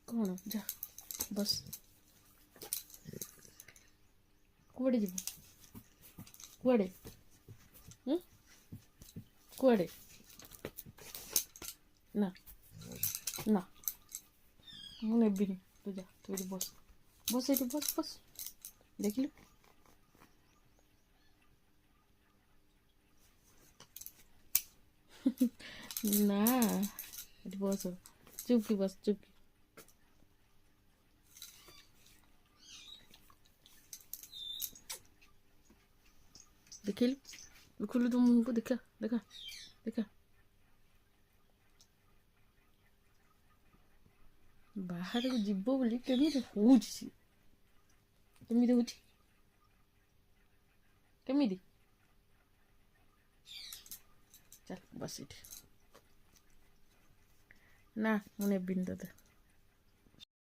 कौन जा बस कुआड़े जीव कुआड़े कुआड़े ना ना ମୁଁ ନେବିନି ତୁ ଯା ତୁ ଏଠି ବସ ବସ ଏଠି ବସ ବସ ଦେଖିଲୁ ନା ଏଠି ବସ ଚୁପକି ବସ ଚୁପକି ଦେଖିଲୁ ଖୋଲୁ ତୁ ମୁହଁକୁ ଦେଖା ଦେଖା ଦେଖା ବାହାରକୁ ଯିବ ବୋଲି କେମିତି ହଉଛି ସିଏ କେମିତି ହଉଛି କେମିତି ଚାଲ ବସ ଏଠି ନା ମୁଁ ନେବିନି ତତେ